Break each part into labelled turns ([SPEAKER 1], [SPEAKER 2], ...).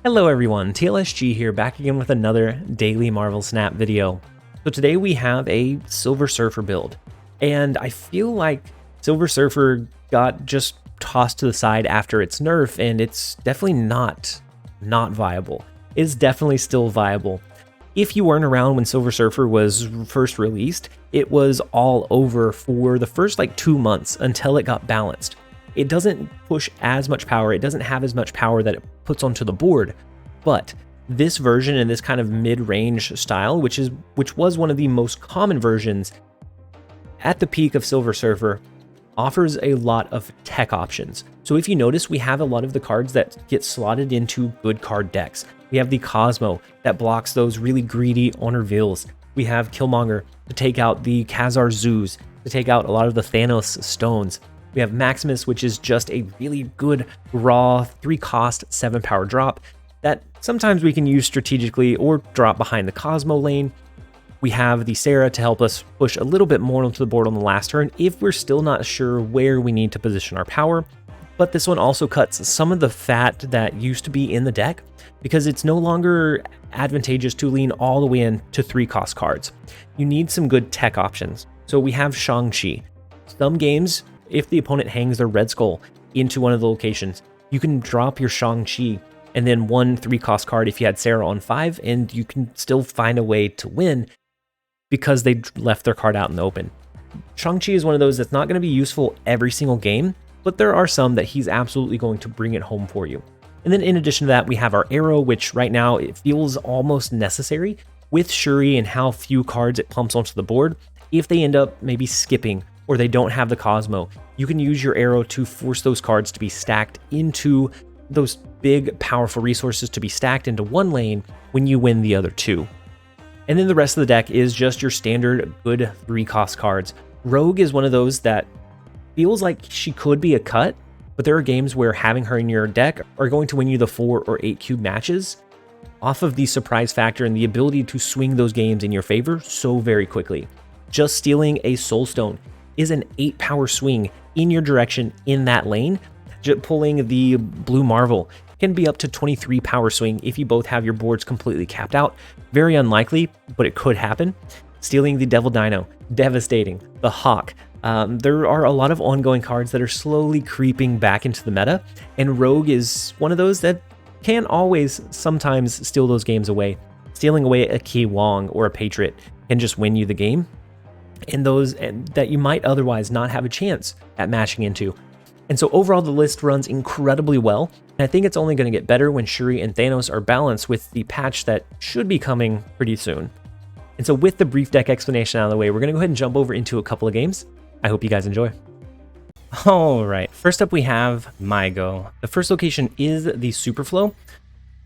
[SPEAKER 1] Hello everyone, TLSG here, back again with another daily Marvel Snap video. So today we have a Silver Surfer build, and I feel like Silver Surfer got just tossed to the side after its nerf, and it's definitely not viable. It's definitely still viable. If you weren't around when Silver Surfer was first released, it was all over for the first 2 months until it got balanced. It doesn't push as much power, it doesn't have as much power that it puts onto the board, but this version in this kind of mid-range style, which was one of the most common versions at the peak of Silver Surfer, offers a lot of tech options. So if you notice, we have a lot of the cards that get slotted into good card decks. We have the Cosmo that blocks those really greedy honor vills. We have Killmonger to take out the Khazar Zoos, to take out a lot of the Thanos stones. We have Maximus, which is just a really good raw 3-cost 7-power drop that sometimes we can use strategically or drop behind the Cosmo lane. We have the Sarah to help us push a little bit more onto the board on the last turn if we're still not sure where we need to position our power. But this one also cuts some of the fat that used to be in the deck because it's no longer advantageous to lean all the way in to 3-cost cards. You need some good tech options. So we have Shang Chi. Some games, if the opponent hangs their Red Skull into one of the locations, you can drop your Shang Chi and then one 3-cost card if you had Sarah on 5, and you can still find a way to win because they left their card out in the open. Shang Chi is one of those that's not going to be useful every single game, but there are some that he's absolutely going to bring it home for you. And then in addition to that, we have our Aero, which right now it feels almost necessary with Shuri and how few cards it pumps onto the board. If they end up maybe skipping or they don't have the Cosmo, you can use your Aero to force those cards to be stacked into those big, powerful resources to be stacked into one lane when you win the other two. And then the rest of the deck is just your standard good 3-cost cards. Rogue is one of those that feels like she could be a cut, but there are games where having her in your deck are going to win you the 4 or 8 cube matches off of the surprise factor and the ability to swing those games in your favor so very quickly. Just stealing a Soul Stone is an 8-power swing in your direction in that lane. Just pulling the Blue Marvel can be up to 23-power swing if you both have your boards completely capped out. Very unlikely, but it could happen. Stealing the Devil Dino, devastating. The Hawk. There are a lot of ongoing cards that are slowly creeping back into the meta, and Rogue is one of those that can always sometimes steal those games away. Stealing away a Ki Wong or a Patriot can just win you the game, and those that you might otherwise not have a chance at matching into. And so overall, the list runs incredibly well, and I think it's only going to get better when Shuri and Thanos are balanced with the patch that should be coming pretty soon. And so with the brief deck explanation out of the way, we're going to go ahead and jump over into a couple of games. I hope you guys enjoy. All right, first up we have my go. The first location is the Superflow.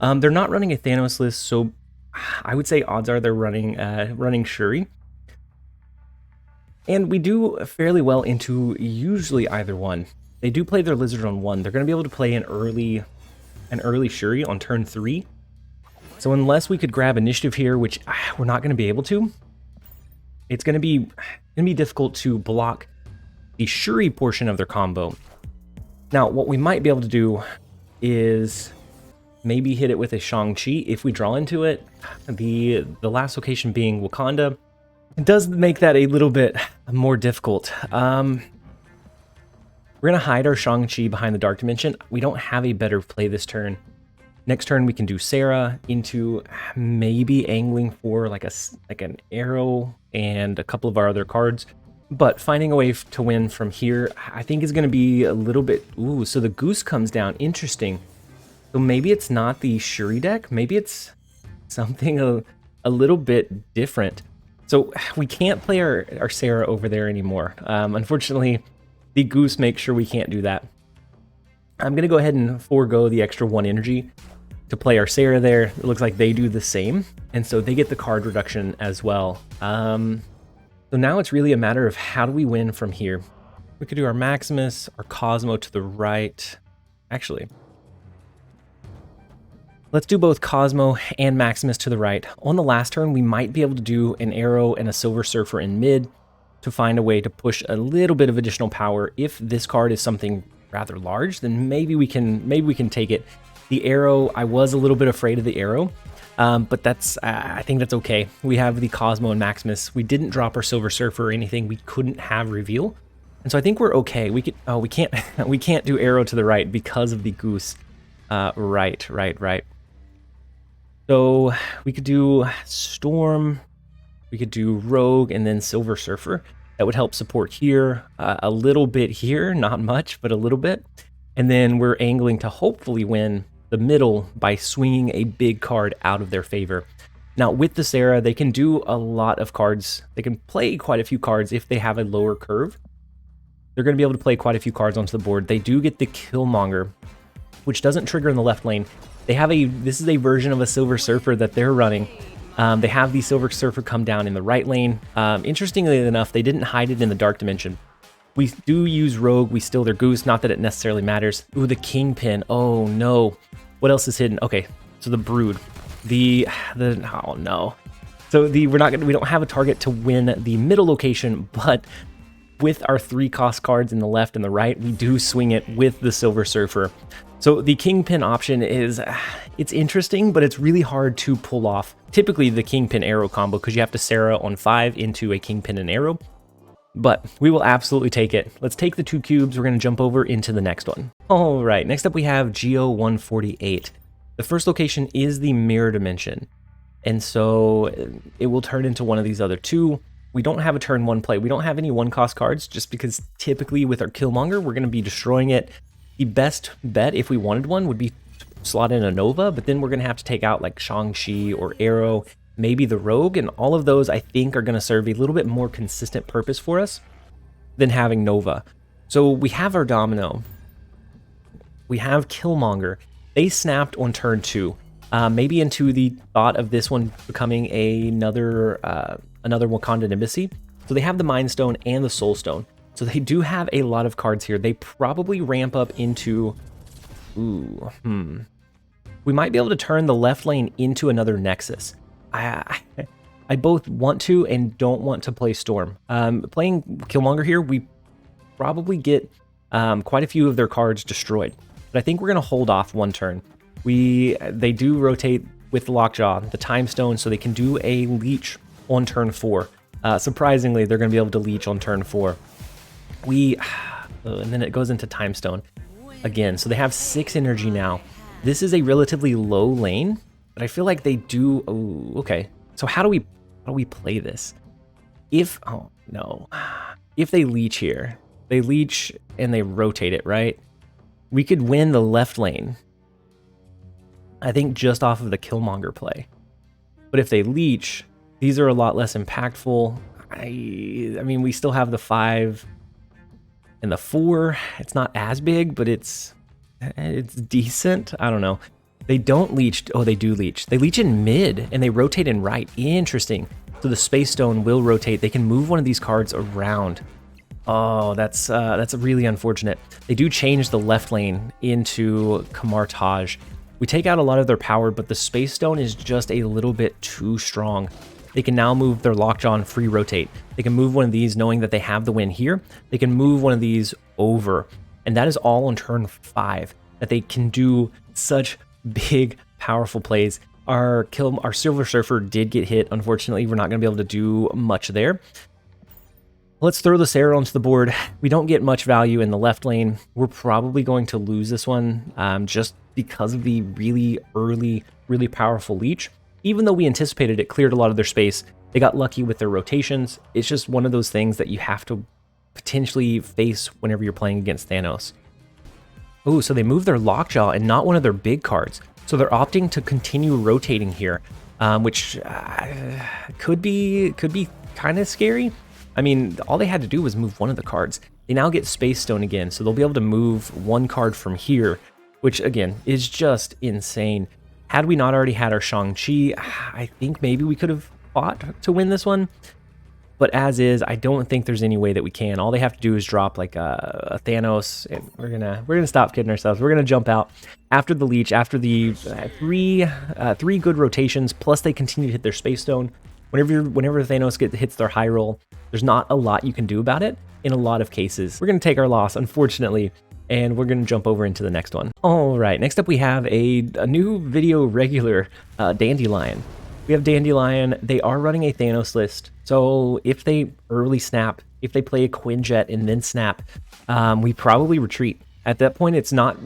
[SPEAKER 1] They're not running a Thanos list, so I would say odds are they're running Shuri. And we do fairly well into usually either one. They do play their Lizard on 1. They're going to be able to play an early Shuri on turn 3. So unless we could grab initiative here, which we're not going to be able to, it's going to be difficult to block the Shuri portion of their combo. Now, what we might be able to do is maybe hit it with a Shang Chi if we draw into it. The last location being Wakanda. It does make that a little bit more difficult. We're going to hide our Shang-Chi behind the Dark Dimension. We don't have a better play this turn. Next turn, we can do Sarah into maybe angling for like an Aero and a couple of our other cards. But finding a way to win from here, I think is going to be a little bit... Ooh, so the Goose comes down. Interesting. So maybe it's not the Shuri deck. Maybe it's something a little bit different. So we can't play our Sarah over there anymore. Unfortunately, the Goose makes sure we can't do that. I'm going to go ahead and forego the extra 1 energy to play our Sarah there. It looks like they do the same, and so they get the card reduction as well. So now it's really a matter of how do we win from here. We could do our Maximus, our Cosmo to the right. Actually, let's do both Cosmo and Maximus to the right. On the last turn, we might be able to do an Aero and a Silver Surfer in mid to find a way to push a little bit of additional power. If this card is something rather large, then maybe we can take it The Aero, I was a little bit afraid of the Aero, but that's I think that's okay. We have the Cosmo and Maximus. We didn't drop our Silver Surfer or anything. We couldn't have reveal, and so I think we're okay. We could. Oh, we can't. We can't do Aero to the right because of the Goose. Right. So we could do Storm. We could do Rogue and then Silver Surfer. That would help support here, a little bit here, not much, but a little bit. And then we're angling to hopefully win the middle by swinging a big card out of their favor. Now with the Sarah, they can do a lot of cards. They can play quite a few cards if they have a lower curve. They're going to be able to play quite a few cards onto the board. They do get the Killmonger, which doesn't trigger in the left lane. They have this is a version of a Silver Surfer that they're running. They have the Silver Surfer come down in the right lane. Interestingly enough, they didn't hide it in the Dark Dimension. We do use Rogue, we steal their Goose, not that it necessarily matters. Ooh, the Kingpin, oh no. What else is hidden? Okay, so the Brood. Oh no. So we don't have a target to win the middle location, but with our 3-cost cards in the left and the right, we do swing it with the Silver Surfer. So the Kingpin option is, it's interesting, but it's really hard to pull off. Typically the Kingpin Aero combo, because you have to Sarah on 5 into a Kingpin and Aero. But we will absolutely take it. Let's take the 2 cubes. We're going to jump over into the next one. All right, next up we have Geo 148. The first location is the Mirror Dimension. And so it will turn into one of these other 2. We don't have a turn 1 play. We don't have any 1-cost cards, just because typically with our Killmonger, we're going to be destroying it. The best bet, if we wanted one, would be to slot in a Nova, but then we're going to have to take out like Shang Chi or Aero, maybe the Rogue, and all of those I think are going to serve a little bit more consistent purpose for us than having Nova. So we have our Domino. We have Killmonger. They snapped on turn 2. Maybe into the thought of this one becoming another Wakandan Embassy. So they have the Mind Stone and the Soul Stone. So they do have a lot of cards here. They probably ramp up into... We might be able to turn the left lane into another Nexus. I both want to and don't want to play Storm. Playing Killmonger here, we probably get quite a few of their cards destroyed. But I think we're going to hold off one turn. They do rotate with the Lockjaw, the Time Stone, so they can do a Leech on turn 4. Surprisingly, they're going to be able to Leech on turn 4. And then it goes into Time Stone again. So they have 6 energy now. This is a relatively low lane, but I feel like they do. Oh, okay. So how do we play this? If they Leech here, they Leech and they rotate it, right? We could win the left lane, I think, just off of the Killmonger play. But if they Leech, these are a lot less impactful. I mean, we still have the 5 and the 4. It's not as big, but it's decent. I don't know. They don't Leech. Oh, they do Leech. They Leech in mid and they rotate in right. Interesting. So the Space Stone will rotate. They can move one of these cards around. Oh, that's really unfortunate. They do change the left lane into Kamartage. We take out a lot of their power, but the Space Stone is just a little bit too strong. They can now move their Lockjaw and free rotate. They can move one of these knowing that they have the win here. They can move one of these over. And that is all on turn 5, that they can do such big, powerful plays. Our Silver Surfer did get hit. Unfortunately, we're not going to be able to do much there. Let's throw the Sarah onto the board. We don't get much value in the left lane. We're probably going to lose this one just because of the really early, really powerful Leech. Even though we anticipated it cleared a lot of their space, they got lucky with their rotations. It's just one of those things that you have to potentially face whenever you're playing against Thanos. Oh, so they moved their Lockjaw and not one of their big cards. So they're opting to continue rotating here, which could be kind of scary. I mean, all they had to do was move one of the cards. They now get Space Stone again, so they'll be able to move one card from here, which again is just insane. Had we not already had our Shang-Chi, I think maybe we could have fought to win this one. But as is, I don't think there's any way that we can. All they have to do is drop like a Thanos, and we're gonna stop kidding ourselves. We're gonna jump out after the Leech, after the three good rotations. Plus, they continue to hit their Space Stone. Whenever Thanos hits their high roll, there's not a lot you can do about it. In a lot of cases, we're gonna take our loss, unfortunately. and we're going to jump over into the next one. All right, next up we have a new video regular, Dandelion. We have Dandelion. They are running a Thanos list, so if they early snap, if they play a Quinjet and then snap, we probably retreat. At that point, it's not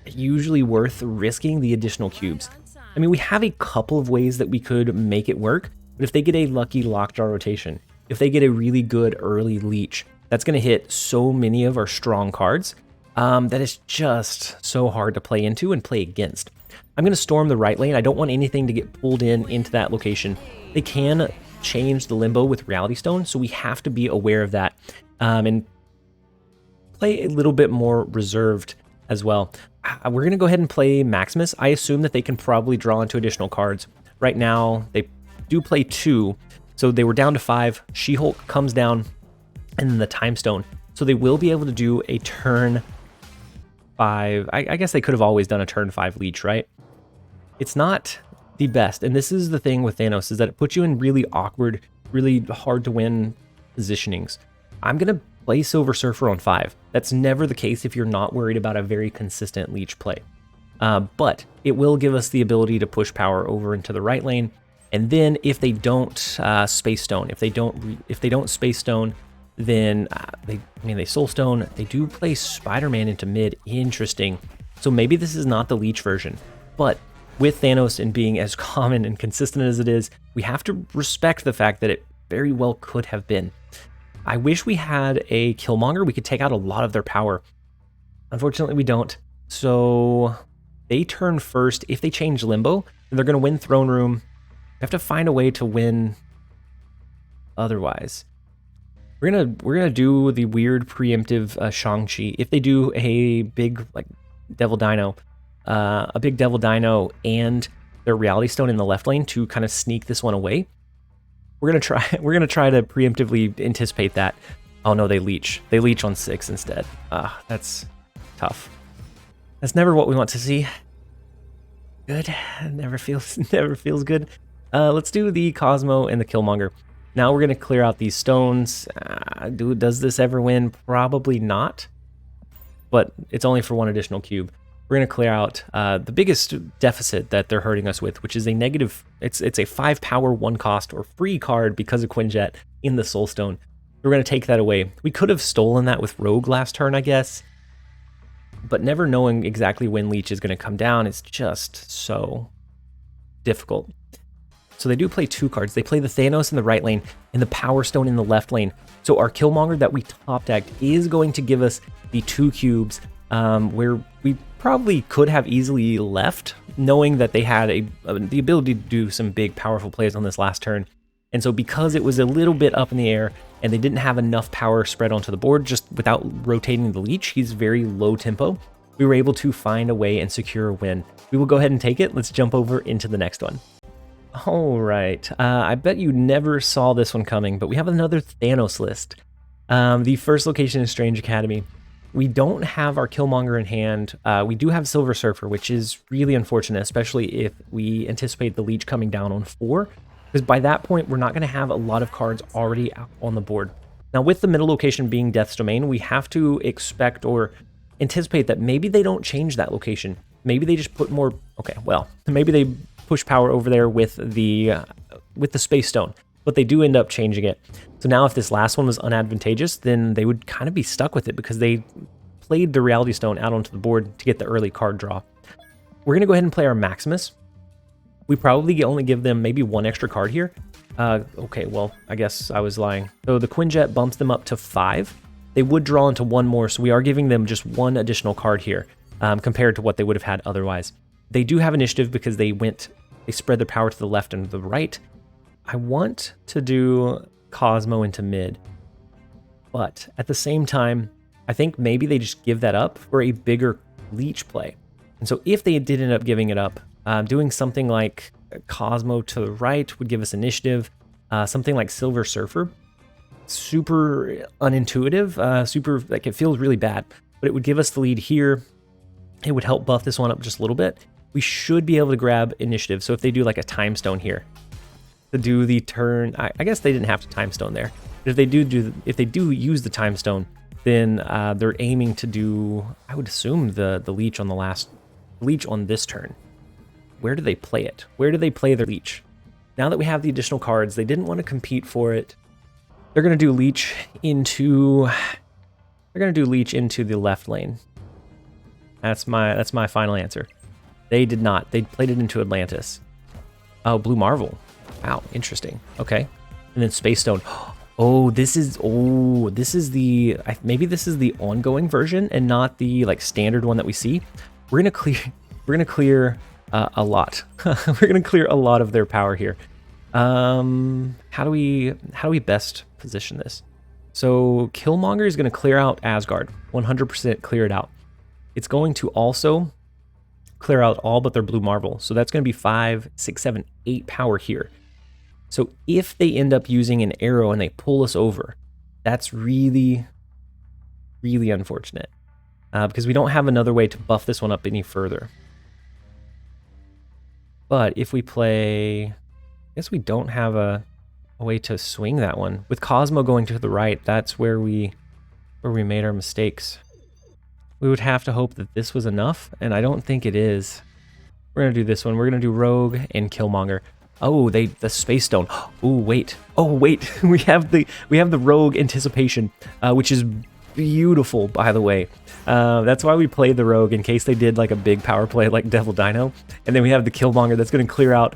[SPEAKER 1] usually worth risking the additional cubes. I mean, we have a couple of ways that we could make it work, but if they get a lucky lockjaw rotation, if they get a really good early leech, that's going to hit so many of our strong cards that is just so hard to play into and play against. I'm going to storm the right lane. I don't want anything to get pulled into that location. They can change the limbo with Reality Stone, so we have to be aware of that and play a little bit more reserved as well. We're going to go ahead and play Maximus. I assume that they can probably draw into additional cards. Right now, they do play 2, so they were down to 5. She-Hulk comes down, and then the Time Stone. So they will be able to do a turn 5. I guess they could have always done a turn 5 leech, right? It's not the best, and this is the thing with Thanos, is that it puts you in really awkward, really hard to win positionings. I'm going to play Silver Surfer on 5. That's never the case if you're not worried about a very consistent leech play. But it will give us the ability to push power over into the right lane. And then if they don't Space Stone, if they don't Space Stone, then they Soul Stone. They do play Spider-Man into mid. Interesting. So maybe this is not the leech version, but with Thanos and being as common and consistent as it is, we have to respect the fact that it very well could have been. I wish we had a Killmonger. We could take out a lot of their power. Unfortunately, we don't. So they turn first. If they change Limbo, then they're going to win Throne Room. We have to find a way to win otherwise. We're gonna do the weird preemptive Shang Chi. If they do a big Devil Dino, and their Reality Stone in the left lane to kind of sneak this one away, we're gonna try to preemptively anticipate that. Oh no, they leech. They leech on 6 instead. That's tough. That's never what we want to see. Good. Never feels good. Let's do the Cosmo and the Killmonger. Now we're gonna clear out these stones. Does this ever win? Probably not. But it's only for 1 additional cube. We're gonna clear out the biggest deficit that they're hurting us with, which is a negative. It's a 5 power, 1 cost, or free card because of Quinjet in the Soul Stone. We're gonna take that away. We could have stolen that with Rogue last turn, I guess. But never knowing exactly when Leech is gonna come down is just so difficult. So they do play 2 cards. They play the Thanos in the right lane and the Power Stone in the left lane. So our Killmonger that we top decked is going to give us the 2 cubes where we probably could have easily left, knowing that they had the ability to do some big, powerful plays on this last turn. And so because it was a little bit up in the air and they didn't have enough power spread onto the board just without rotating the Leech, he's very low tempo, we were able to find a way and secure a win. We will go ahead and take it. Let's jump over into the next one. All right, I bet you never saw this one coming, but we have another Thanos list. The first location is Strange Academy. We don't have our Killmonger in hand. We do have Silver Surfer, which is really unfortunate, especially if we anticipate the Leech coming down on 4, because by that point, we're not going to have a lot of cards already out on the board. Now, with the middle location being Death's Domain, we have to expect or anticipate that maybe they don't change that location. Maybe they just put more, maybe they push power over there with the Space Stone, but they do end up changing it. So now if this last one was unadvantageous, then they would kind of be stuck with it because they played the Reality Stone out onto the board to get the early card draw. We're going to go ahead and play our Maximus. We probably only give them maybe 1 extra card here. I guess I was lying. So the Quinjet bumps them up to 5. They would draw into 1 more, so we are giving them just 1 additional card here compared to what they would have had otherwise. They do have initiative because they spread their power to the left and the right. I want to do Cosmo into mid, but at the same time, I think maybe they just give that up for a bigger Leech play. And so if they did end up giving it up, doing something like Cosmo to the right would give us initiative. Something like Silver Surfer, super unintuitive, it feels really bad, but it would give us the lead here. It would help buff this one up just a little bit. We should be able to grab initiative. So if they do like a Time Stone here to do the turn, I guess they didn't have to Time Stone there. But if they do use the Time Stone, then they're aiming to do, I would assume, the leech on the last leech on this turn. Where do they play it? Where do they play their leech? Now that we have the additional cards, they didn't want to compete for it. They're gonna do leech into the left lane. That's my final answer. They did not. They played it into Atlantis. Oh, Blue Marvel. Wow, interesting. Okay. And then Space Stone. Oh, this is the maybe this is the ongoing version and not the like standard one that we see. We're gonna clear a lot. We're gonna clear a lot of their power here. How do we best position this? So Killmonger is gonna clear out Asgard. 100% clear it out. It's going to also clear out all but their Blue Marvel. So that's gonna be 5, 6, 7, 8 power here. So if they end up using an Aero and they pull us over, that's really, really unfortunate because we don't have another way to buff this one up any further. But if we play, I guess we don't have a way to swing that one. With Cosmo going to the right, that's where we made our mistakes. We would have to hope that this was enough, and I don't think it is. We're gonna do this one. We're gonna do Rogue and Killmonger. Oh, the Space Stone. Oh wait. we have the Rogue anticipation, which is beautiful, by the way. That's why we played the Rogue, in case they did like a big power play like Devil Dino. And then we have the Killmonger that's going to clear out.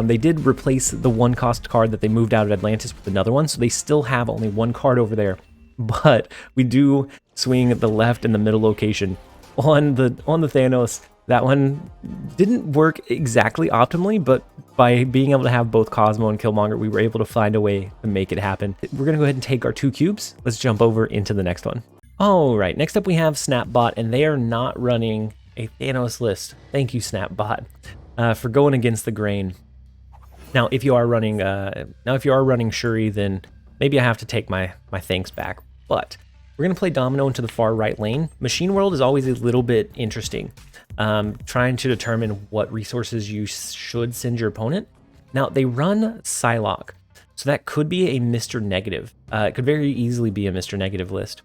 [SPEAKER 1] They did replace the 1-cost card that they moved out of Atlantis with another one, so they still have only 1 card over there. But we do swing the left and the middle location on the Thanos. That one didn't work exactly optimally, but by being able to have both Cosmo and Killmonger, we were able to find a way to make it happen. We're going to go ahead and take our 2 cubes. Let's jump over into the next one. All right, next up we have Snapbot, and they are not running a Thanos list. Thank you, Snapbot, for going against the grain. Now, if you are running Shuri, then maybe I have to take my thanks back. But we're going to play Domino into the far right lane. Machine World is always a little bit interesting. Trying to determine what resources you should send your opponent. Now, they run Psylocke, so that could be a Mr. Negative. It could very easily be a Mr. Negative list.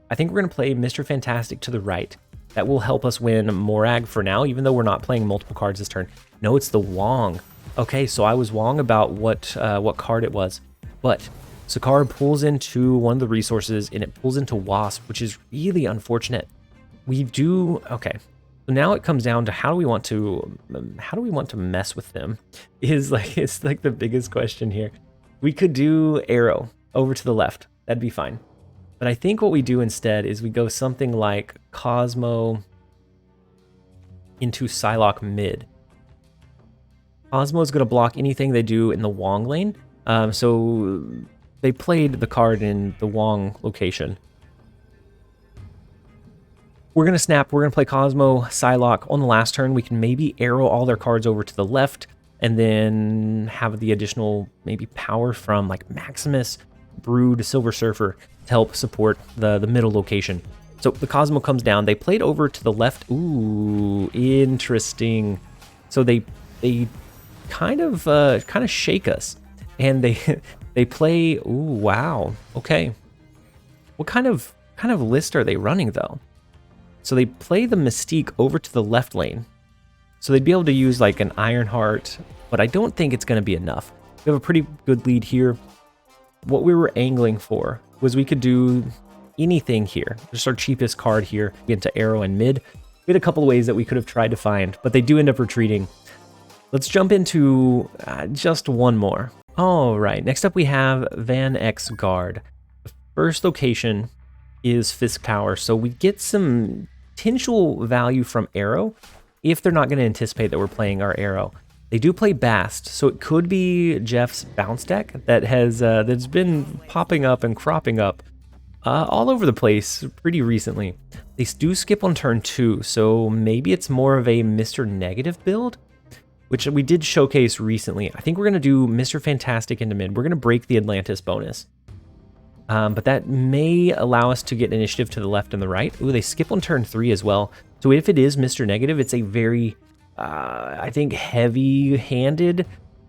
[SPEAKER 1] I think we're going to play Mr. Fantastic to the right. That will help us win Morag for now, even though we're not playing multiple cards this turn. No, it's the Wong. Okay, so I was wrong about what card it was. But Sakaar pulls into one of the resources, and it pulls into Wasp, which is really unfortunate. Okay. So now it comes down to how do we want to mess with them? It's like the biggest question here. We could do Aero over to the left. That'd be fine. But I think what we do instead is we go something like Cosmo into Psylocke mid. Cosmo is going to block anything they do in the Wong lane. So they played the card in the Wong location. We're going to snap. We're going to play Cosmo, Psylocke. On the last turn, we can maybe Aero all their cards over to the left and then have the additional maybe power from like Maximus, Brood, Silver Surfer to help support the middle location. So the Cosmo comes down. They played over to the left. Ooh, interesting. So they kind of shake us, and they play. Ooh, wow. Okay. What kind of list are they running though? So they play the Mystique over to the left lane. So they'd be able to use like an Ironheart, but I don't think it's going to be enough. We have a pretty good lead here. What we were angling for was we could do anything here. Just our cheapest card here into Aero and mid. We had a couple of ways that we could have tried to find, but they do end up retreating. Let's jump into just one more. All right, next up we have Van X Guard. The first location is Fisk Tower, so we get some potential value from Aero if they're not going to anticipate that we're playing our Aero. They do play Bast, so it could be Jeff's bounce deck that has that's been popping up and cropping up all over the place pretty recently. They do skip on turn 2, so maybe it's more of a Mr. Negative build, which we did showcase recently. I think we're going to do Mr. Fantastic into mid. We're going to break the Atlantis bonus. But that may allow us to get initiative to the left and the right. Ooh, they skip on turn 3 as well. So if it is Mr. Negative, it's a very, I think, heavy-handed,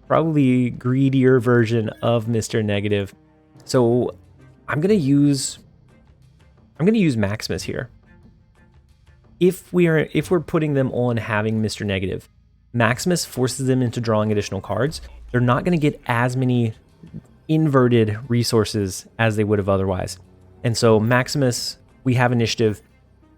[SPEAKER 1] probably greedier version of Mr. Negative. So I'm gonna use I'm going to use Maximus here. If we're putting them on having Mr. Negative, Maximus forces them into drawing additional cards. They're not going to get as many inverted resources as they would have otherwise. And so Maximus, we have initiative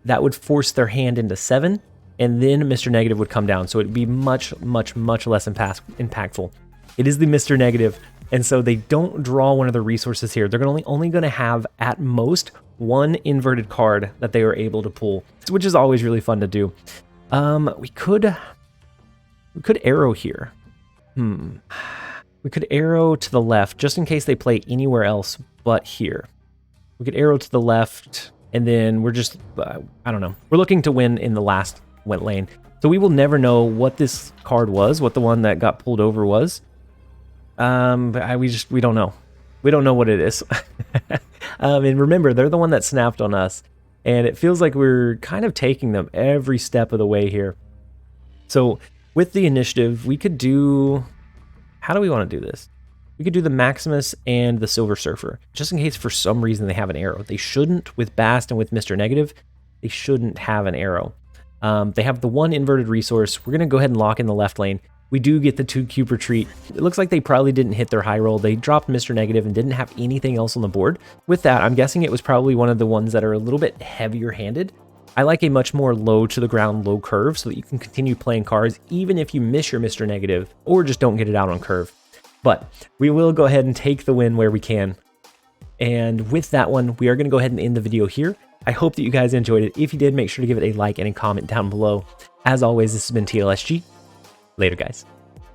[SPEAKER 1] that would force their hand into 7, and then Mr. Negative would come down. So it'd be much less impactful. It is the Mr. Negative, and so they don't draw one of the resources here. They're only going to have at most one inverted card that they are able to pull, which is always really fun to do. We could Aero here. We could Aero to the left just in case they play anywhere else but here. We could Aero to the left, and then we're just, I don't know. We're looking to win in the last lane. So we will never know what this card was, what the one that got pulled over was. But we don't know. We don't know what it is. And remember, they're the one that snapped on us. And it feels like we're kind of taking them every step of the way here. So with the initiative, we could do... How do we want to do this? We could do the Maximus and the Silver Surfer, just in case for some reason they have an Aero. They shouldn't with Bast and with Mr. Negative. They shouldn't have an Aero. They have the one inverted resource. We're going to go ahead and lock in the left lane. We do get the 2 cube retreat. It looks like they probably didn't hit their high roll. They dropped Mr. Negative and didn't have anything else on the board. With that, I'm guessing it was probably one of the ones that are a little bit heavier handed. I like a much more low to the ground, low curve so that you can continue playing cards even if you miss your Mr. Negative or just don't get it out on curve. But we will go ahead and take the win where we can. And with that one, we are going to go ahead and end the video here. I hope that you guys enjoyed it. If you did, make sure to give it a like and a comment down below. As always, this has been TLSG. Later, guys.